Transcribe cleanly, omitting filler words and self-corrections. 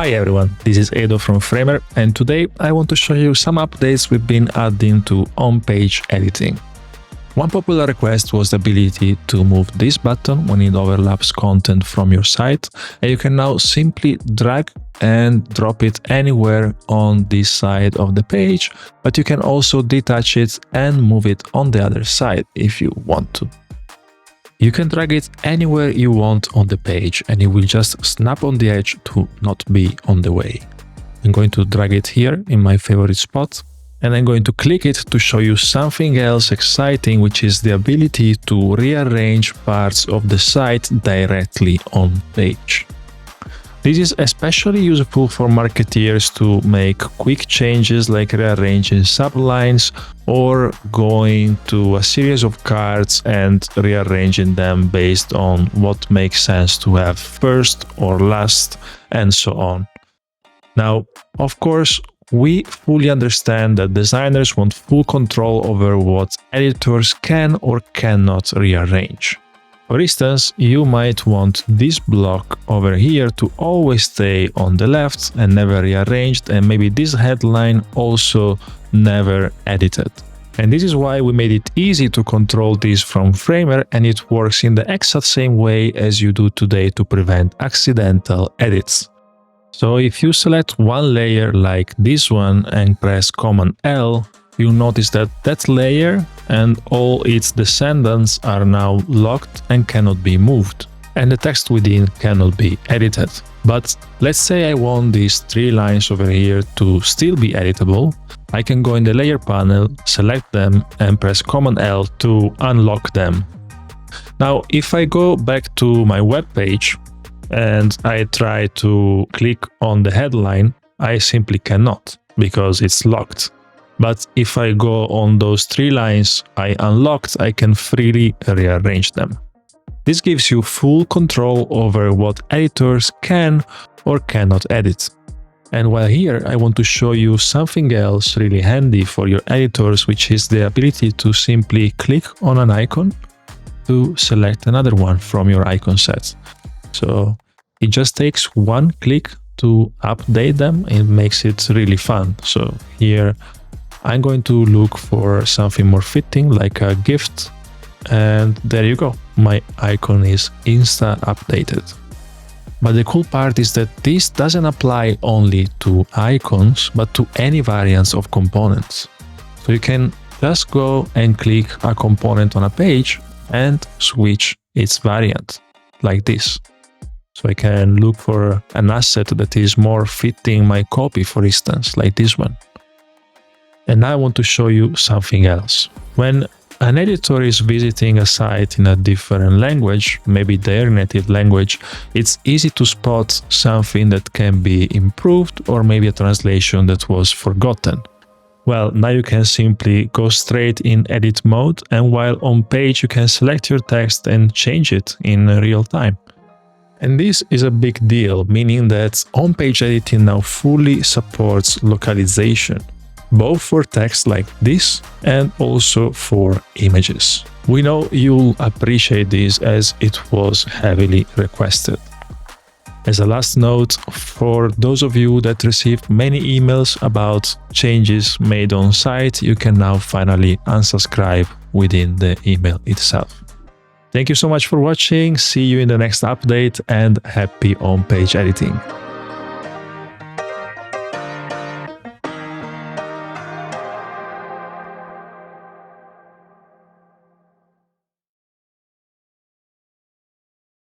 Hi everyone, this is Edo from Framer, and today I want to show you some updates we've been adding to on-page editing. One popular request was the ability to move this button when it overlaps content from your site, and you can now simply drag and drop it anywhere on this side of the page, but you can also detach it and move it on the other side if you want to. You can drag it anywhere you want on the page and it will just snap on the edge to not be on the way. I'm going to drag it here in my favorite spot and I'm going to click it to show you something else exciting, which is the ability to rearrange parts of the site directly on page. This is especially useful for marketeers to make quick changes like rearranging sublines or going to a series of cards and rearranging them based on what makes sense to have first or last and so on. Now, of course, we fully understand that designers want full control over what editors can or cannot rearrange. For instance, you might want this block over here to always stay on the left and never rearranged, and maybe this headline also never edited. And this is why we made it easy to control this from Framer, and it works in the exact same way as you do today to prevent accidental edits. So if you select one layer like this one and press Command L, you'll notice that that layer and all its descendants are now locked and cannot be moved, and the text within cannot be edited. But let's say I want these three lines over here to still be editable. I can go in the layer panel, select them and press Command L to unlock them. Now, if I go back to my web page and I try to click on the headline, I simply cannot because it's locked. But if I go on those three lines I unlocked, I can freely rearrange them. This gives you full control over what editors can or cannot edit. And while here, I want to show you something else really handy for your editors, which is the ability to simply click on an icon to select another one from your icon set. So it just takes one click to update them. It makes it really fun. So here, I'm going to look for something more fitting like a gift, and there you go, my icon is insta updated. But the cool part is that this doesn't apply only to icons, but to any variants of components. So you can just go and click a component on a page and switch its variant like this. So I can look for an asset that is more fitting my copy, for instance, like this one. And now I want to show you something else. When an editor is visiting a site in a different language, maybe their native language, it's easy to spot something that can be improved or maybe a translation that was forgotten. Well, now you can simply go straight in edit mode, and while on page you can select your text and change it in real time. And this is a big deal, meaning that on-page editing now fully supports localization, both for text like this and also for images. We know you'll appreciate this as it was heavily requested. As a last note, for those of you that received many emails about changes made on site, you can now finally unsubscribe within the email itself. Thank you so much for watching, see you in the next update, and happy on-page editing.